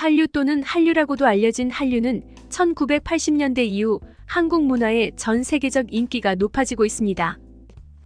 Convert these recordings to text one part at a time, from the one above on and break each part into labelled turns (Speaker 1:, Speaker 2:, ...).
Speaker 1: 한류 또는 한류라고도 알려진 한류는 1980년대 이후 한국 문화의 전 세계적 인기가 높아지고 있습니다.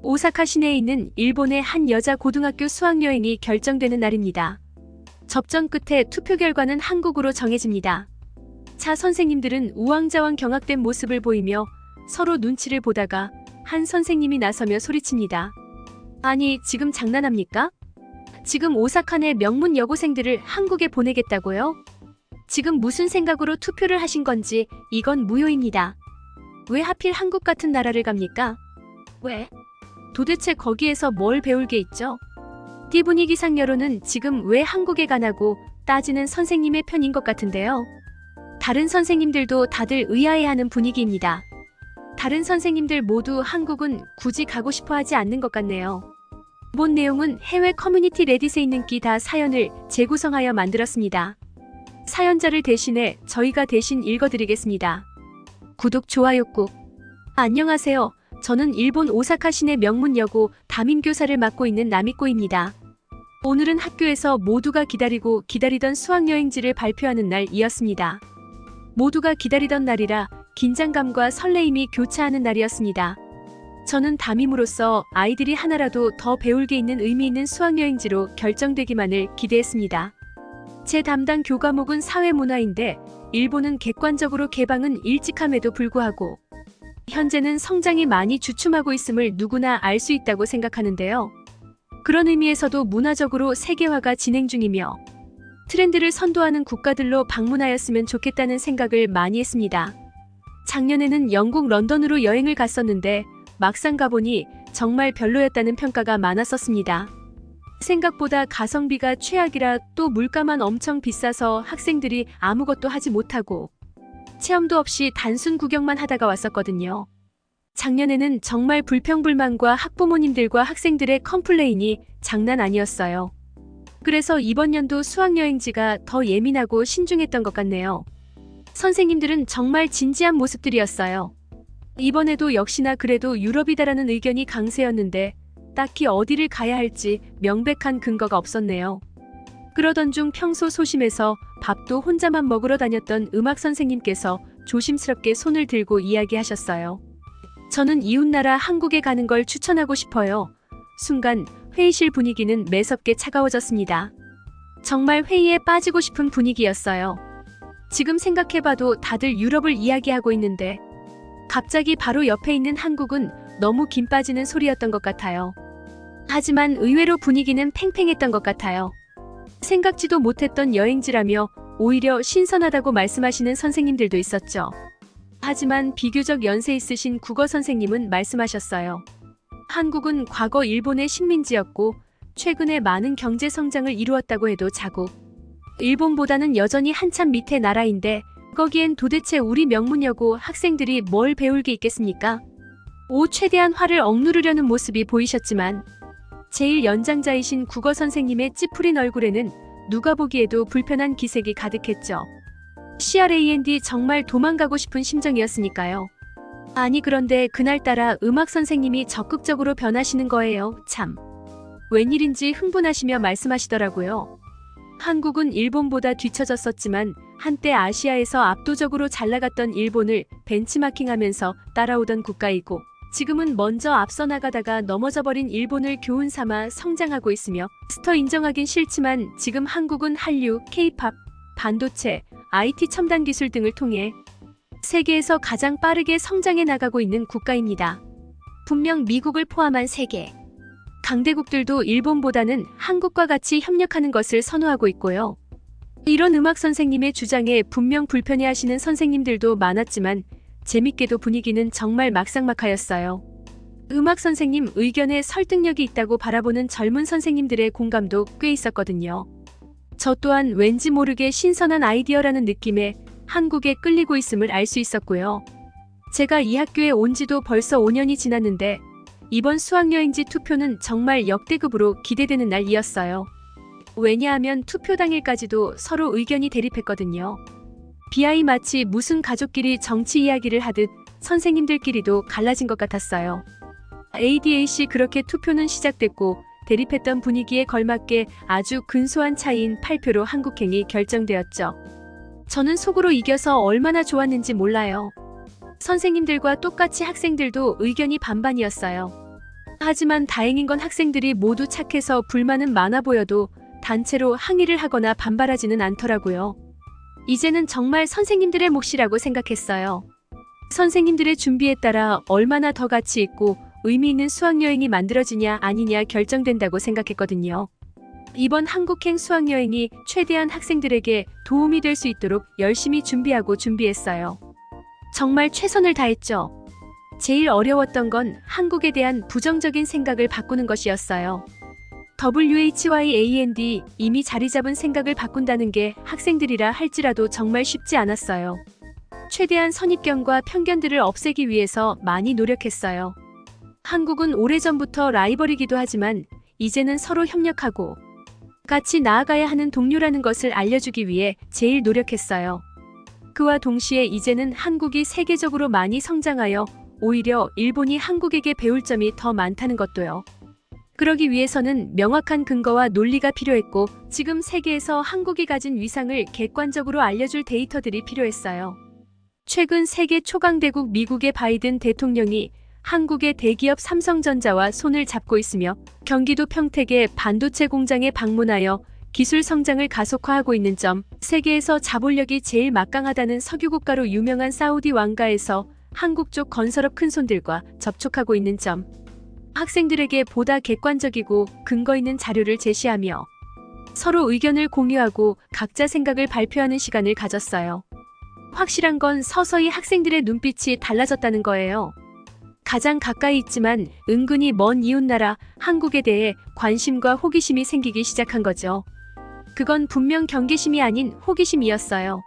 Speaker 1: 오사카 시내에 있는 일본의 한 여자 고등학교 수학여행이 결정되는 날입니다. 접전 끝에 투표 결과는 한국으로 정해집니다. 차 선생님들은 우왕좌왕 경악된 모습을 보이며 서로 눈치를 보다가 한 선생님이 나서며 소리칩니다. 아니, 지금 장난합니까? 지금 오사카 내 명문 여고생들을 한국에 보내겠다고요? 지금 무슨 생각으로 투표를 하신 건지 이건 무효입니다. 왜 하필 한국 같은 나라를 갑니까? 왜? 도대체 거기에서 뭘 배울 게 있죠? 띠분위기상 여론은 지금 왜 한국에 가냐고 따지는 선생님의 편인 것 같은데요. 다른 선생님들도 다들 의아해하는 분위기입니다. 다른 선생님들 모두 한국은 굳이 가고 싶어 하지 않는 것 같네요. 본 내용은 해외 커뮤니티 레딧에 있는 기타 사연을 재구성하여 만들었습니다. 사연자를 대신해 저희가 대신 읽어드리겠습니다. 구독, 좋아요 꾹. 안녕하세요. 저는 일본 오사카 시내 명문 여고 담임교사를 맡고 있는 나미코입니다. 오늘은 학교에서 모두가 기다리던 수학여행지를 발표하는 날이었습니다. 모두가 기다리던 날이라 긴장감과 설레임이 교차하는 날이었습니다. 저는 담임으로서 아이들이 하나라도 더 배울 게 있는 의미 있는 수학여행지로 결정되기만을 기대했습니다. 제 담당 교과목은 사회문화인데 일본은 객관적으로 개방은 일찍함에도 불구하고 현재는 성장이 많이 주춤하고 있음을 누구나 알 수 있다고 생각하는데요. 그런 의미에서도 문화적으로 세계화가 진행 중이며 트렌드를 선도하는 국가들로 방문하였으면 좋겠다는 생각을 많이 했습니다. 작년에는 영국 런던으로 여행을 갔었는데 막상 가보니 정말 별로였다는 평가가 많았었습니다. 생각보다 가성비가 최악이라 또 물가만 엄청 비싸서 학생들이 아무것도 하지 못하고 체험도 없이 단순 구경만 하다가 왔었거든요. 작년에는 정말 불평불만과 학부모님들과 학생들의 컴플레인이 장난 아니었어요. 그래서 이번 연도 수학여행지가 더 예민하고 신중했던 것 같네요. 선생님들은 정말 진지한 모습들이었어요. 이번에도 역시나 그래도 유럽이다라는 의견이 강세였는데 딱히 어디를 가야 할지 명백한 근거가 없었네요. 그러던 중 평소 소심해서 밥도 혼자만 먹으러 다녔던 음악 선생님께서 조심스럽게 손을 들고 이야기하셨어요. 저는 이웃나라 한국에 가는 걸 추천하고 싶어요. 순간 회의실 분위기는 매섭게 차가워졌습니다. 정말 회의에 빠지고 싶은 분위기였어요. 지금 생각해봐도 다들 유럽을 이야기하고 있는데 갑자기 바로 옆에 있는 한국은 너무 김 빠지는 소리였던 것 같아요. 하지만 의외로 분위기는 팽팽했던 것 같아요. 생각지도 못했던 여행지라며 오히려 신선하다고 말씀하시는 선생님들도 있었죠. 하지만 비교적 연세 있으신 국어 선생님은 말씀하셨어요. 한국은 과거 일본의 식민지였고 최근에 많은 경제 성장을 이루었다고 해도 자국 일본보다는 여전히 한참 밑의 나라인데 거기엔 도대체 우리 명문여고 학생들이 뭘 배울 게 있겠습니까? 최대한 화를 억누르려는 모습이 보이셨지만 제일 연장자이신 국어 선생님의 찌푸린 얼굴에는 누가 보기에도 불편한 기색이 가득했죠. CRAND 정말 도망가고 싶은 심정이었으니까요. 아니 그런데 그날따라 음악 선생님이 적극적으로 변하시는 거예요. 참. 웬일인지 흥분하시며 말씀하시더라고요. 한국은 일본보다 뒤처졌었지만 한때 아시아에서 압도적으로 잘 나갔던 일본을 벤치마킹하면서 따라오던 국가이고 지금은 먼저 앞서 나가다가 넘어져버린 일본을 교훈 삼아 성장하고 있으며 스터 인정하긴 싫지만 지금 한국은 한류, K-팝, 반도체, IT 첨단 기술 등을 통해 세계에서 가장 빠르게 성장해 나가고 있는 국가입니다. 분명 미국을 포함한 세계 강대국들도 일본보다는 한국과 같이 협력하는 것을 선호하고 있고요. 이런 음악 선생님의 주장에 분명 불편해하시는 선생님들도 많았지만 재밌게도 분위기는 정말 막상막하였어요. 음악 선생님 의견에 설득력이 있다고 바라보는 젊은 선생님들의 공감도 꽤 있었거든요. 저 또한 왠지 모르게 신선한 아이디어라는 느낌에 한국에 끌리고 있음을 알 수 있었고요. 제가 이 학교에 온 지도 벌써 5년이 지났는데 이번 수학여행지 투표는 정말 역대급으로 기대되는 날이었어요. 왜냐하면 투표 당일까지도 서로 의견이 대립했거든요. BI 마치 무슨 가족끼리 정치 이야기를 하듯 선생님들끼리도 갈라진 것 같았어요. ADAC 그렇게 투표는 시작됐고 대립했던 분위기에 걸맞게 아주 근소한 차이인 8표로 한국행이 결정되었죠. 저는 속으로 이겨서 얼마나 좋았는지 몰라요. 선생님들과 똑같이 학생들도 의견이 반반이었어요. 하지만 다행인 건 학생들이 모두 착해서 불만은 많아 보여도 단체로 항의를 하거나 반발하지는 않더라고요. 이제는 정말 선생님들의 몫이라고 생각했어요. 선생님들의 준비에 따라 얼마나 더 가치 있고 의미 있는 수학여행이 만들어지냐 아니냐 결정된다고 생각했거든요. 이번 한국행 수학여행이 최대한 학생들에게 도움이 될 수 있도록 열심히 준비했어요. 정말 최선을 다했죠. 제일 어려웠던 건 한국에 대한 부정적인 생각을 바꾸는 것이었어요. WHYAND 이미 자리 잡은 생각을 바꾼다는 게 학생들이라 할지라도 정말 쉽지 않았어요. 최대한 선입견과 편견들을 없애기 위해서 많이 노력했어요. 한국은 오래전부터 라이벌이기도 하지만 이제는 서로 협력하고 같이 나아가야 하는 동료라는 것을 알려주기 위해 제일 노력했어요. 그와 동시에 이제는 한국이 세계적으로 많이 성장하여 오히려 일본이 한국에게 배울 점이 더 많다는 것도요. 그러기 위해서는 명확한 근거와 논리가 필요했고 지금 세계에서 한국이 가진 위상을 객관적으로 알려줄 데이터들이 필요했어요. 최근 세계 초강대국 미국의 바이든 대통령이 한국의 대기업 삼성전자와 손을 잡고 있으며 경기도 평택의 반도체 공장에 방문하여 기술 성장을 가속화하고 있는 점, 세계에서 자본력이 제일 막강하다는 석유국가로 유명한 사우디 왕가에서 한국 쪽 건설업 큰손들과 접촉하고 있는 점, 학생들에게 보다 객관적이고 근거 있는 자료를 제시하며 서로 의견을 공유하고 각자 생각을 발표하는 시간을 가졌어요. 확실한 건 서서히 학생들의 눈빛이 달라졌다는 거예요. 가장 가까이 있지만 은근히 먼 이웃나라 한국에 대해 관심과 호기심이 생기기 시작한 거죠. 그건 분명 경계심이 아닌 호기심이었어요.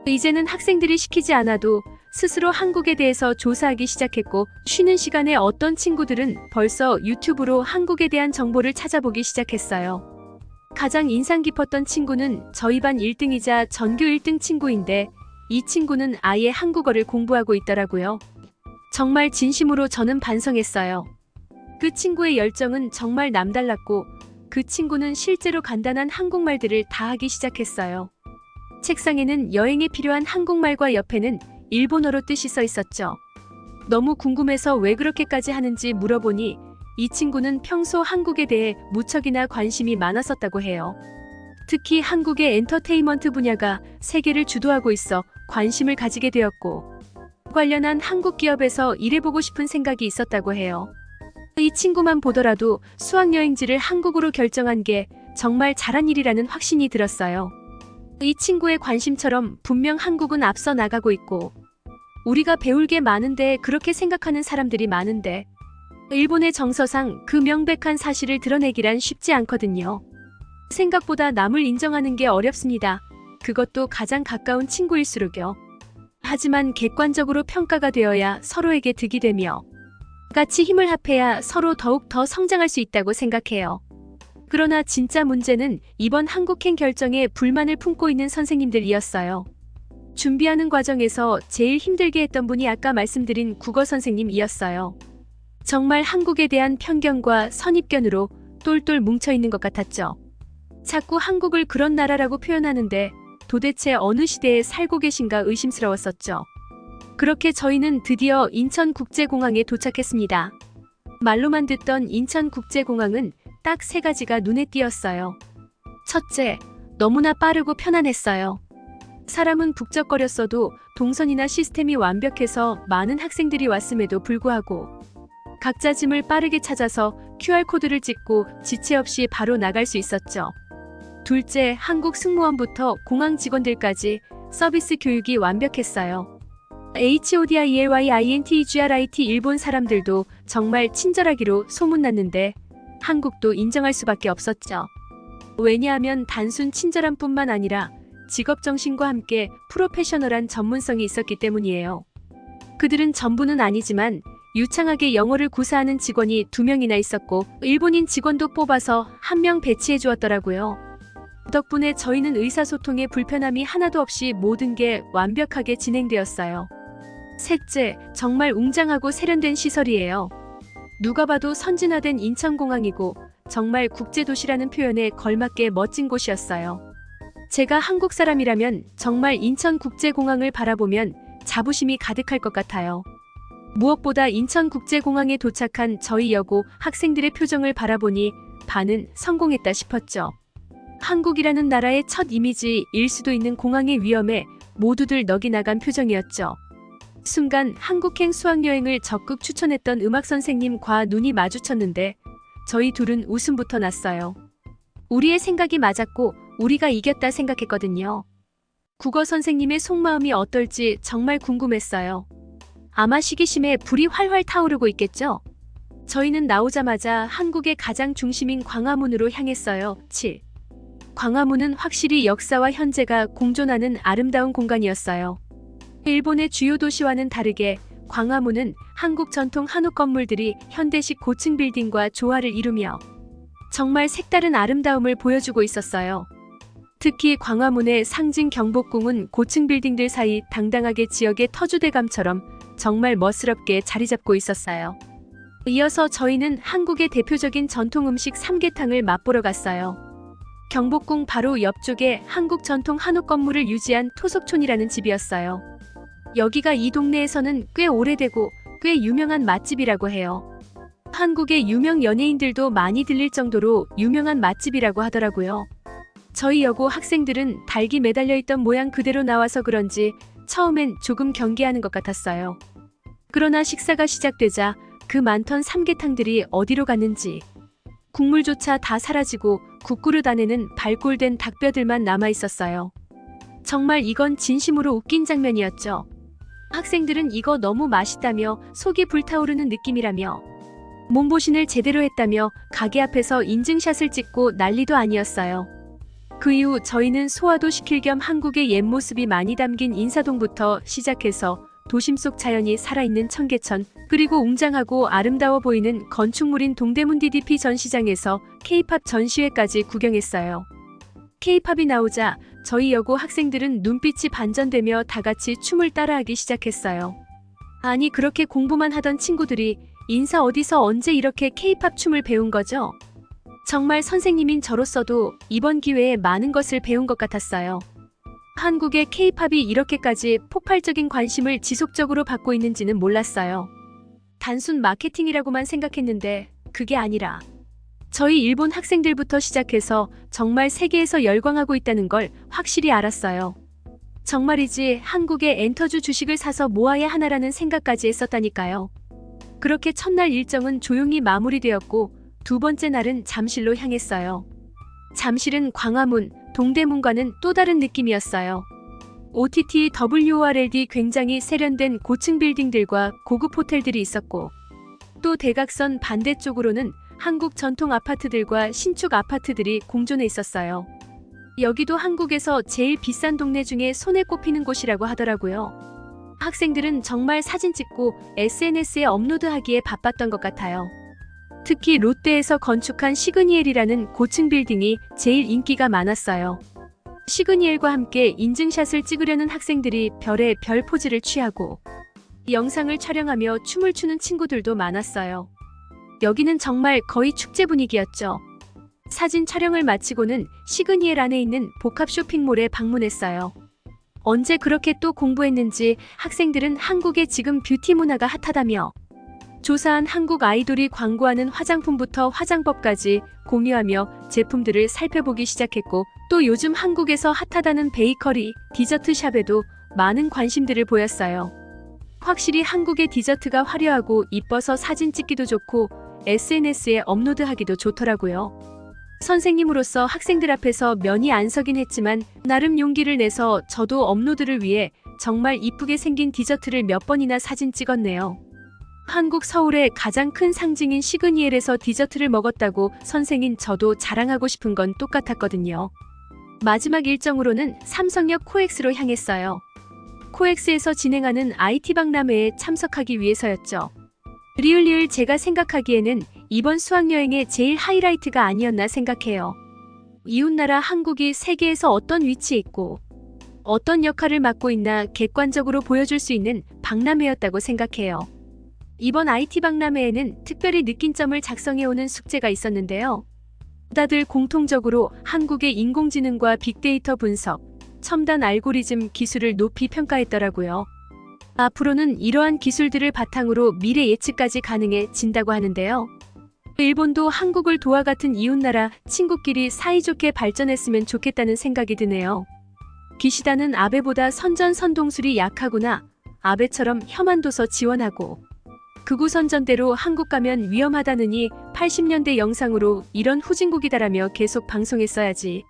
Speaker 1: 이제는 학생들이 시키지 않아도 스스로 한국에 대해서 조사하기 시작했고 쉬는 시간에 어떤 친구들은 벌써 유튜브로 한국에 대한 정보를 찾아보기 시작했어요. 가장 인상 깊었던 친구는 저희 반 1등이자 전교 1등 친구인데 이 친구는 아예 한국어를 공부하고 있더라고요. 정말 진심으로 저는 반성했어요. 그 친구의 열정은 정말 남달랐고 그 친구는 실제로 간단한 한국말들을 다 하기 시작했어요. 책상에는 여행에 필요한 한국말과 옆에는 일본어로 뜻이 써 있었죠. 너무 궁금해서 왜 그렇게까지 하는지 물어보니 이 친구는 평소 한국에 대해 무척이나 관심이 많았었다고 해요. 특히 한국의 엔터테인먼트 분야가 세계를 주도하고 있어 관심을 가지게 되었고 관련한 한국 기업에서 일해보고 싶은 생각이 있었다고 해요. 이 친구만 보더라도 수학여행지를 한국으로 결정한 게 정말 잘한 일이라는 확신이 들었어요. 이 친구의 관심처럼 분명 한국은 앞서 나가고 있고 우리가 배울 게 많은데 그렇게 생각하는 사람들이 많은데 일본의 정서상 그 명백한 사실을 드러내기란 쉽지 않거든요. 생각보다 남을 인정하는 게 어렵습니다. 그것도 가장 가까운 친구일수록요. 하지만 객관적으로 평가가 되어야 서로에게 득이 되며 같이 힘을 합해야 서로 더욱 더 성장할 수 있다고 생각해요. 그러나 진짜 문제는 이번 한국행 결정에 불만을 품고 있는 선생님들이었어요. 준비하는 과정에서 제일 힘들게 했던 분이 아까 말씀드린 국어 선생님이었어요. 정말 한국에 대한 편견과 선입견으로 똘똘 뭉쳐있는 것 같았죠. 자꾸 한국을 그런 나라라고 표현하는데 도대체 어느 시대에 살고 계신가 의심스러웠었죠. 그렇게 저희는 드디어 인천국제공항에 도착했습니다. 말로만 듣던 인천국제공항은 딱 3가지가 눈에 띄었어요. 첫째, 너무나 빠르고 편안했어요. 사람은 북적거렸어도 동선이나 시스템이 완벽해서 많은 학생들이 왔음에도 불구하고 각자 짐을 빠르게 찾아서 QR코드를 찍고 지체 없이 바로 나갈 수 있었죠. 둘째, 한국 승무원부터 공항 직원들까지 서비스 교육이 완벽했어요. HODILYINTGRIT 일본 사람들도 정말 친절하기로 소문났는데 한국도 인정할 수밖에 없었죠. 왜냐하면 단순 친절함뿐만 아니라 직업정신과 함께 프로페셔널한 전문성이 있었기 때문이에요. 그들은 전부는 아니지만 유창하게 영어를 구사하는 직원이 2명이나 있었고 일본인 직원도 뽑아서 1명 배치해 주었더라고요. 덕분에 저희는 의사소통에 불편함이 하나도 없이 모든 게 완벽하게 진행되었어요. 셋째, 정말 웅장하고 세련된 시설이에요. 누가 봐도 선진화된 인천공항이고 정말 국제도시라는 표현에 걸맞게 멋진 곳이었어요. 제가 한국 사람이라면 정말 인천국제공항을 바라보면 자부심이 가득할 것 같아요. 무엇보다 인천국제공항에 도착한 저희 여고 학생들의 표정을 바라보니 반은 성공했다 싶었죠. 한국이라는 나라의 첫 이미지일 수도 있는 공항의 위험에 모두들 넋이 나간 표정이었죠. 순간 한국행 수학여행을 적극 추천했던 음악 선생님과 눈이 마주쳤는데 저희 둘은 웃음부터 났어요. 우리의 생각이 맞았고 우리가 이겼다 생각했거든요. 국어 선생님의 속마음이 어떨지 정말 궁금했어요. 아마 시기심에 불이 활활 타오르고 있겠죠? 저희는 나오자마자 한국의 가장 중심인 광화문으로 향했어요. 7. 광화문은 확실히 역사와 현재가 공존하는 아름다운 공간이었어요. 일본의 주요 도시와는 다르게 광화문은 한국 전통 한옥 건물들이 현대식 고층 빌딩과 조화를 이루며 정말 색다른 아름다움을 보여주고 있었어요. 특히 광화문의 상징 경복궁은 고층 빌딩들 사이 당당하게 지역의 터줏대감처럼 정말 멋스럽게 자리 잡고 있었어요. 이어서 저희는 한국의 대표적인 전통 음식 삼계탕을 맛보러 갔어요. 경복궁 바로 옆쪽에 한국 전통 한옥 건물을 유지한 토속촌이라는 집이었어요. 여기가 이 동네에서는 꽤 오래되고 꽤 유명한 맛집이라고 해요. 한국의 유명 연예인들도 많이 들릴 정도로 유명한 맛집이라고 하더라고요. 저희 여고 학생들은 닭이 매달려 있던 모양 그대로 나와서 그런지 처음엔 조금 경계하는 것 같았어요. 그러나 식사가 시작되자 그 많던 삼계탕들이 어디로 갔는지 국물조차 다 사라지고 국그릇 안에는 발골된 닭뼈들만 남아 있었어요. 정말 이건 진심으로 웃긴 장면이었죠. 학생들은 이거 너무 맛있다며 속이 불타오르는 느낌이라며 몸보신을 제대로 했다며 가게 앞에서 인증샷을 찍고 난리도 아니었어요. 그 이후 저희는 소화도 시킬 겸 한국의 옛 모습이 많이 담긴 인사동부터 시작해서 도심 속 자연이 살아있는 청계천, 그리고 웅장하고 아름다워 보이는 건축물인 동대문 DDP 전시장에서 K-팝 전시회까지 구경했어요. K-팝이 나오자 저희 여고 학생들은 눈빛이 반전되며 다 같이 춤을 따라하기 시작했어요. 아니 그렇게 공부만 하던 친구들이 인사 어디서 언제 이렇게 K-팝 춤을 배운 거죠? 정말 선생님인 저로서도 이번 기회에 많은 것을 배운 것 같았어요. 한국의 K-팝이 이렇게까지 폭발적인 관심을 지속적으로 받고 있는지는 몰랐어요. 단순 마케팅이라고만 생각했는데 그게 아니라 저희 일본 학생들부터 시작해서 정말 세계에서 열광하고 있다는 걸 확실히 알았어요. 정말이지 한국의 엔터주 주식을 사서 모아야 하나라는 생각까지 했었다니까요. 그렇게 첫날 일정은 조용히 마무리되었고 두 번째 날은 잠실로 향했어요. 잠실은 광화문, 동대문과는 또 다른 느낌이었어요. OTT WORLD 굉장히 세련된 고층 빌딩들과 고급 호텔들이 있었고 또 대각선 반대쪽으로는 한국 전통 아파트들과 신축 아파트들이 공존해 있었어요. 여기도 한국에서 제일 비싼 동네 중에 손에 꼽히는 곳이라고 하더라고요. 학생들은 정말 사진 찍고 SNS에 업로드하기에 바빴던 것 같아요. 특히 롯데에서 건축한 시그니엘이라는 고층 빌딩이 제일 인기가 많았어요. 시그니엘과 함께 인증샷을 찍으려는 학생들이 별의 별 포즈를 취하고 영상을 촬영하며 춤을 추는 친구들도 많았어요. 여기는 정말 거의 축제 분위기였죠. 사진 촬영을 마치고는 시그니엘 안에 있는 복합 쇼핑몰에 방문했어요. 언제 그렇게 또 공부했는지 학생들은 한국의 지금 뷰티 문화가 핫하다며 조사한 한국 아이돌이 광고하는 화장품부터 화장법까지 공유하며 제품들을 살펴보기 시작했고 또 요즘 한국에서 핫하다는 베이커리, 디저트 샵에도 많은 관심들을 보였어요. 확실히 한국의 디저트가 화려하고 이뻐서 사진 찍기도 좋고 SNS에 업로드하기도 좋더라고요. 선생님으로서 학생들 앞에서 면이 안 서긴 했지만 나름 용기를 내서 저도 업로드를 위해 정말 이쁘게 생긴 디저트를 몇 번이나 사진 찍었네요. 한국 서울의 가장 큰 상징인 시그니엘에서 디저트를 먹었다고 선생인 저도 자랑하고 싶은 건 똑같았거든요. 마지막 일정으로는 삼성역 코엑스로 향했어요. 코엑스에서 진행하는 IT 박람회에 참석하기 위해서였죠. 리을리을 제가 생각하기에는 이번 수학여행의 제일 하이라이트가 아니었나 생각해요. 이웃나라 한국이 세계에서 어떤 위치에 있고 어떤 역할을 맡고 있나 객관적으로 보여줄 수 있는 박람회였다고 생각해요. 이번 IT 박람회에는 특별히 느낀 점을 작성해오는 숙제가 있었는데요. 다들 공통적으로 한국의 인공지능과 빅데이터 분석, 첨단 알고리즘 기술을 높이 평가했더라고요. 앞으로는 이러한 기술들을 바탕으로 미래 예측까지 가능해진다고 하는데요. 일본도 한국을 도와 같은 이웃나라 친구끼리 사이좋게 발전했으면 좋겠다는 생각이 드네요. 기시다는 아베보다 선전선동술이 약하구나. 아베처럼 혐한도서 지원하고 극우 선전대로 한국 가면 위험하다느니 80년대 영상으로 이런 후진국이다라며 계속 방송했어야지.